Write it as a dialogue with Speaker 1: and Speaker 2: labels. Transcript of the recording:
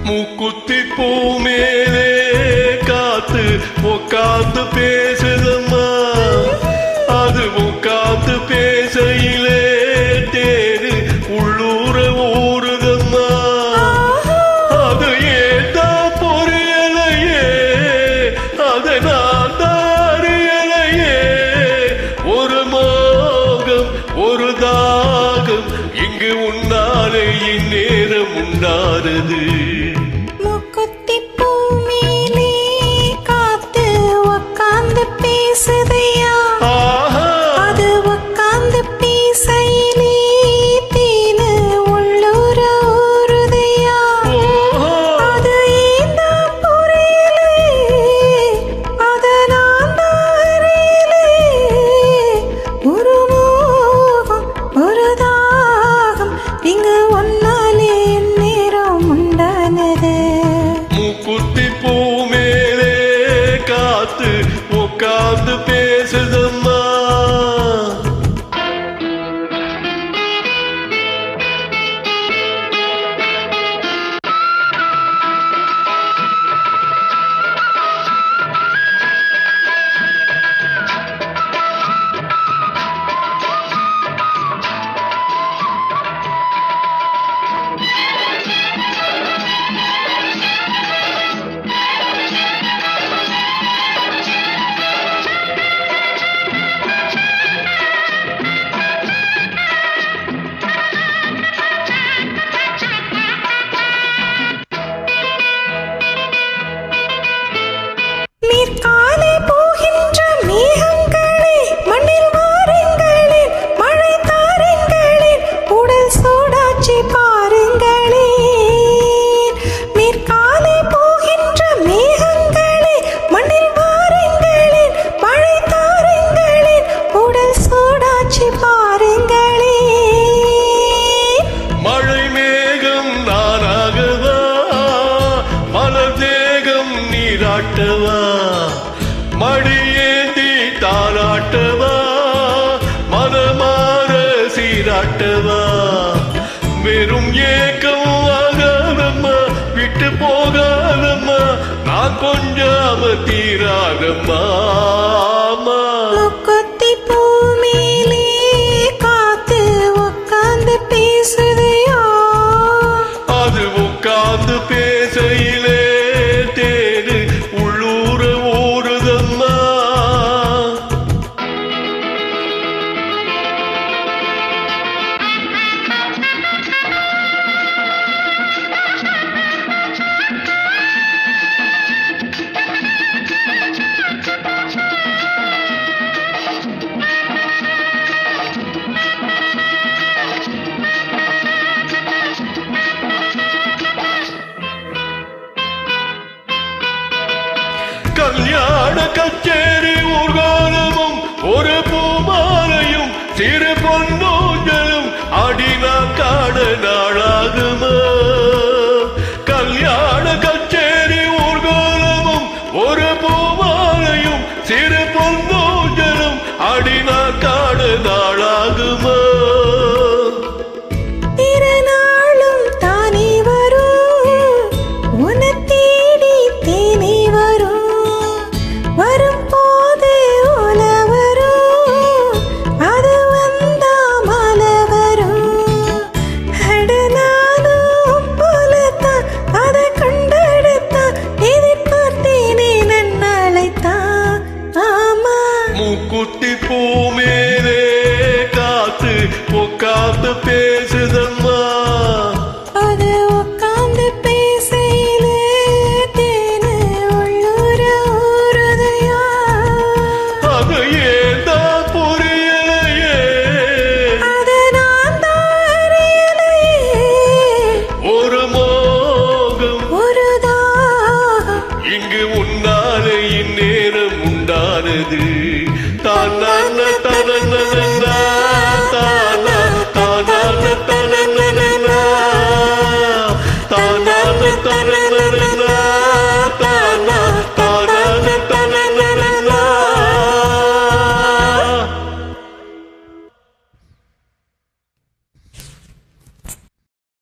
Speaker 1: மூக்குத்தி பூ மேலே காத்து உக்காந்து பேசுதம்மா, அது உக்காந்து பேசையிலே தேரு உள்ளூர ஊறுதம்மா. அது ஏதா பொரியலையே, அதை நான் தாரியலையே. ஒரு மோகம் ஒரு தாகம் இங்கு உன்னாலே இந்நேரம் உண்டானது. மூக்குத்தி பூ மேலே காத்து உக்காந்து பேசுதம்மா. மழை மேகம் நானாகவா, மலர் தேகம் நீராட்டவா, மடியேந்தி தாராட்டவா, மனமாற சீராட்டவா. வெறும் ஏக்கம் ஆகாதம்மா, விட்டு போகாதம்மா, நான் கொஞ்சம் தீராதம்மா. அது உட்கார்ந்து பேசையிலே தேரு உள்ளூர ஊறுதம்மா. கல்யாண கச்சேரி ஊர்காலமும் ஒரு பூமாலையும் சிறு பொன்னூஞ்சலும் அடினா காண